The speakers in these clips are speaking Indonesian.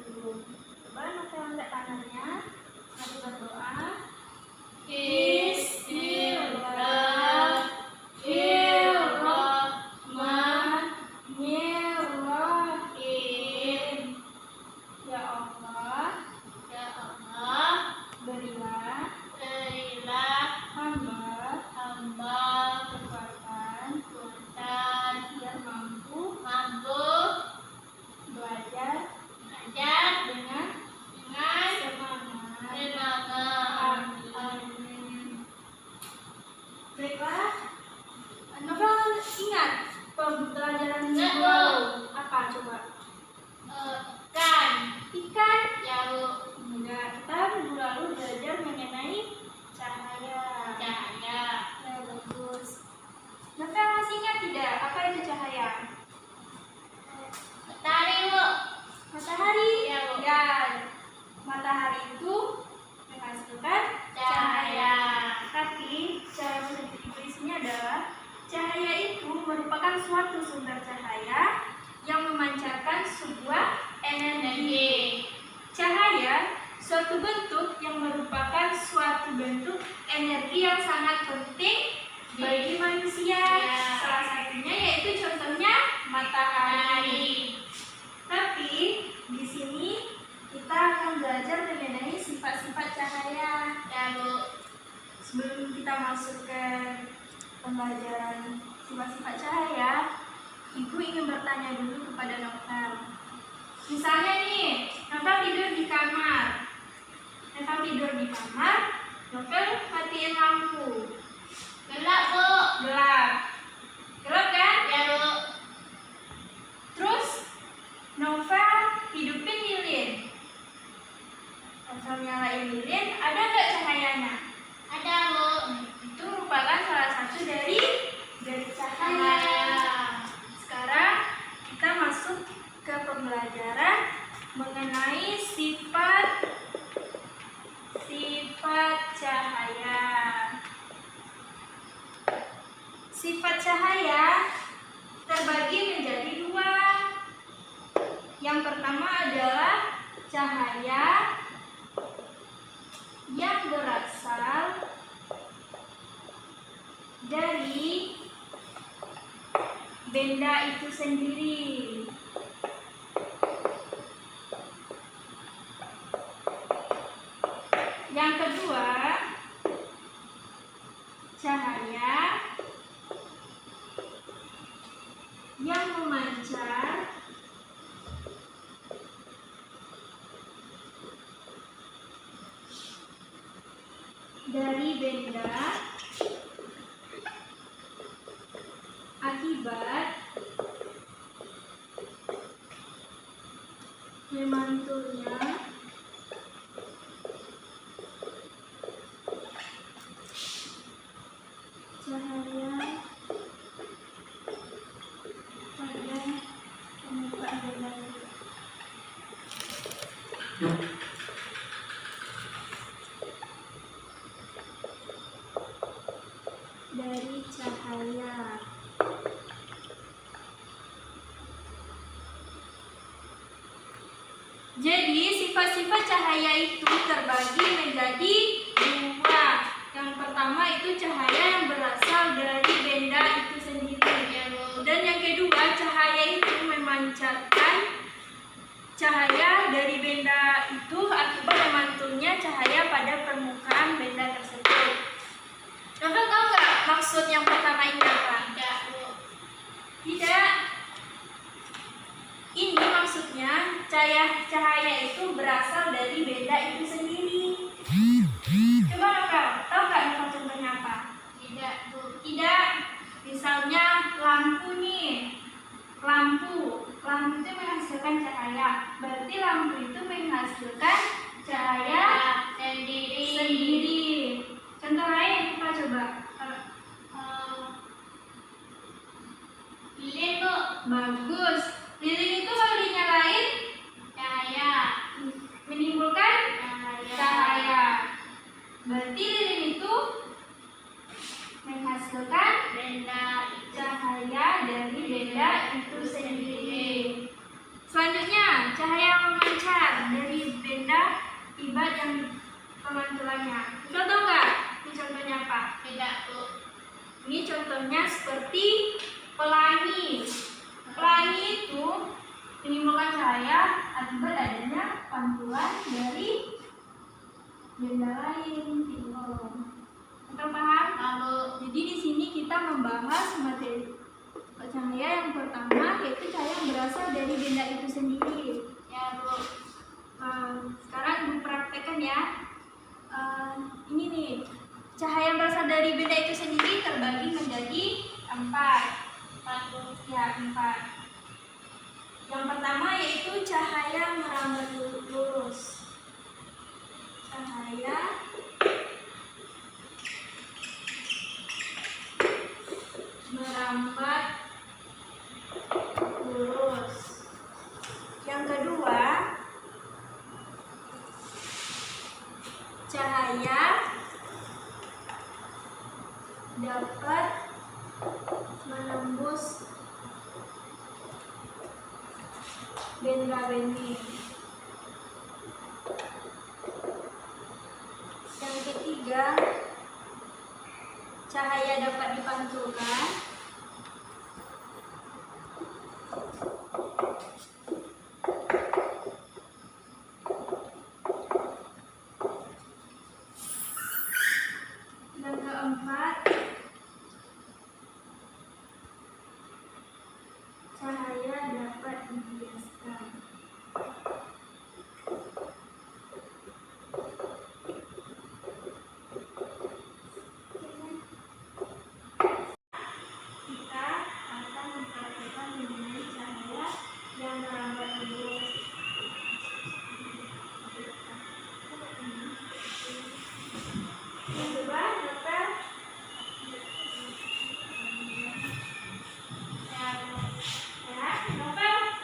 dulu. Coba Novel angkat tangannya. Mari berdoa. Bismillahirrahmanirrahim. Ya Allah, berilah hamba kekuatan biar mampu belajar dengan semangat. Amin. Baiklah, Novel ingat pembelajaran minggu lalu apa coba? Ikan. Enggak, kita minggu lalu belajar mengenai cahaya. Ya, bagus. Novel masih ingat tidak apa itu cahaya? Matahari. Ya, matahari itu menghasilkan cahaya. Tapi cara Inggrisnya adalah cahaya itu merupakan suatu sumber cahaya yang memancarkan sebuah energi. Cahaya suatu bentuk yang merupakan suatu bentuk energi yang sangat penting bagi manusia. Salah satunya yaitu contohnya matahari. Tapi di sini kita akan belajar mengenai sifat-sifat cahaya. Sebelum kita masuk ke pembelajaran sifat-sifat cahaya, Ibu ingin bertanya dulu kepada Novel. Misalnya nih, Novel tidur di kamar. Novel matiin lampu. Gelap kan? Terus Novel hidupin lilin. Novel nyalain lilin, ada nggak cahayanya? Itu merupakan salah satu dari cahaya. Sekarang kita masuk ke pembelajaran mengenai sifat cahaya. Sifat cahaya terbagi menjadi dua. Yang pertama adalah cahaya yang berasal dari benda itu sendiri. Yang kedua, cahaya yang memancar dari benda akibat memantulnya cahaya pada permukaan benda itu. Dari cahaya. Jadi sifat-sifat cahaya itu terbagi menjadi dua. Yang pertama itu cahaya yang berasal dari benda itu sendiri. Dan yang kedua, cahaya itu memancarkan cahaya dari benda itu akibat memantulnya cahaya pada permukaan benda tersebut. Novel tahu nggak maksud yang pertama ini apa? Tidak. Ini maksudnya cahaya itu berasal dari benda itu sendiri. Coba Novel, tahu nggak Novel contohnya apa? Tidak. Misalnya lampu nih. Lampu itu menghasilkan cahaya. Berarti lampu itu menghasilkan cahaya sendiri. Contoh lain apa coba? Lilin, Bu. Bagus. Lilin itu kalau dinyalain menimbulkan cahaya. Berarti lilin itu menghasilkan cahaya dari benda itu sendiri. Selanjutnya, cahaya yang memancar. akibat yang pemantulannya. Contoh nggak? Ini contohnya apa? Tidak, Bu. Ini contohnya seperti pelangi. Pelangi itu menimbulkan cahaya akibat adanya pantulan dari benda lain. Kita paham? Lalu, Jadi di sini kita membahas materi cahaya yang pertama, yaitu cahaya yang berasal dari benda itu sendiri. ya, Bu. Sekarang Ibu praktekkan ya. Ini nih, cahaya yang berasal dari benda itu sendiri terbagi menjadi 4. Ya, 4. Yang pertama yaitu cahaya merambat lurus. Cahaya merambat lurus. Yang kedua, cahaya dapat menembus benda-bening. Yang ketiga, cahaya dapat dipantulkan. Yang keempat, cahaya dapat dibiaskan. Kita akan mempraktikkan mengenai cahaya yang merambat lurus. Yang kedua, dapat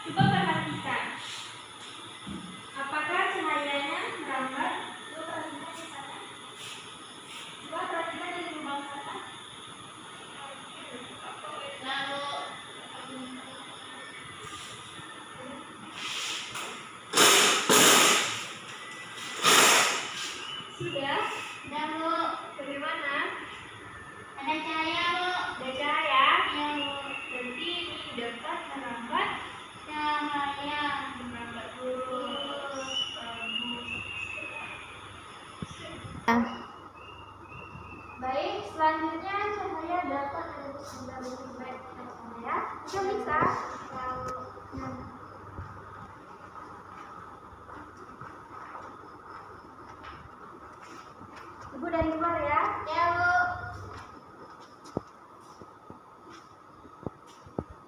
coba perhatikan. Apakah cahayanya merambat? Coba perhatikan di sana. Coba perhatikan di lubang sana. Lalu, Sudah? lalu Bagaimana? ada cahaya, Bu. Ada cahaya? Ya, Bu. Berarti ini dapat merambat Cahaya lurus. Bagus. Baik, selanjutnya cahaya dapat menembus benda-benda baik cahaya. Itu bisa. Ibu dari luar ya. Ya, Bu.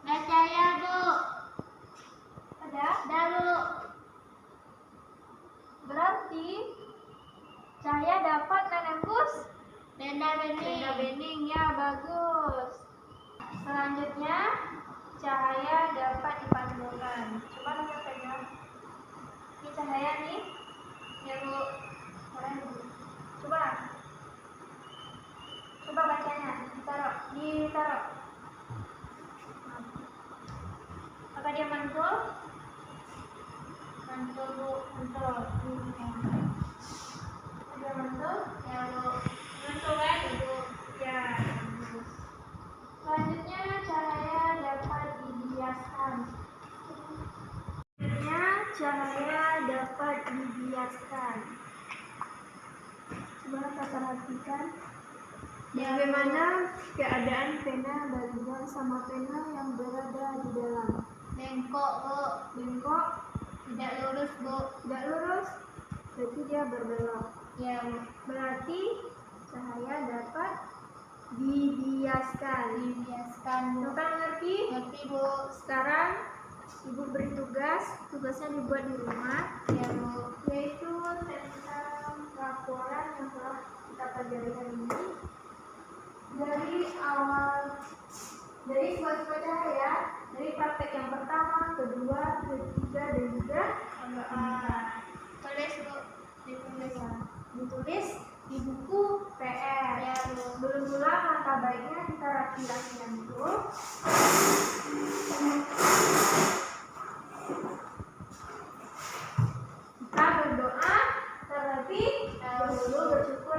Ada cahaya, Bu. Ada? Ada, Bu. Berarti cahaya dapat menembus Benda-bening. benda-bening ya, bagus. Selanjutnya cahaya dapat dipantulkan. Coba kita pegang. Ini cahaya nih. Ya, Bu. Keren, Bu. Coba bacanya. Ditaruh. Apa dia mantul? Mantul, Bu. Mantul. Dia mantul? Ya, Bu. Mantul kan? Ya. Bagus. Selanjutnya cahaya dapat dibiaskan. Coba kita perhatikan bagaimana keadaan pena bagian sama pena yang berada di dalam. Bengkok, Bu. Bengkok, Tidak lurus, Bu. tidak lurus, berarti dia berbelok. Ya, Bu. Berarti cahaya dapat dibiaskan. Dibiaskan, Bu. Bapak mengerti? Ngerti, Bu. Sekarang Ibu beri tugasnya dibuat di rumah, Ya, Bu. yaitu tentang laporan yang telah kita pelajari hari ini dari sifat-sifat cahaya, dari praktek yang pertama, kedua, ketiga, dan juga Tulis, Bu. ditulis di buku PR. Ya, Bu. Belum pulang, langkah baiknya kita rapi-rapikan dulu. Kita berdoa terlebih tapi Tahu. dulu bersyukur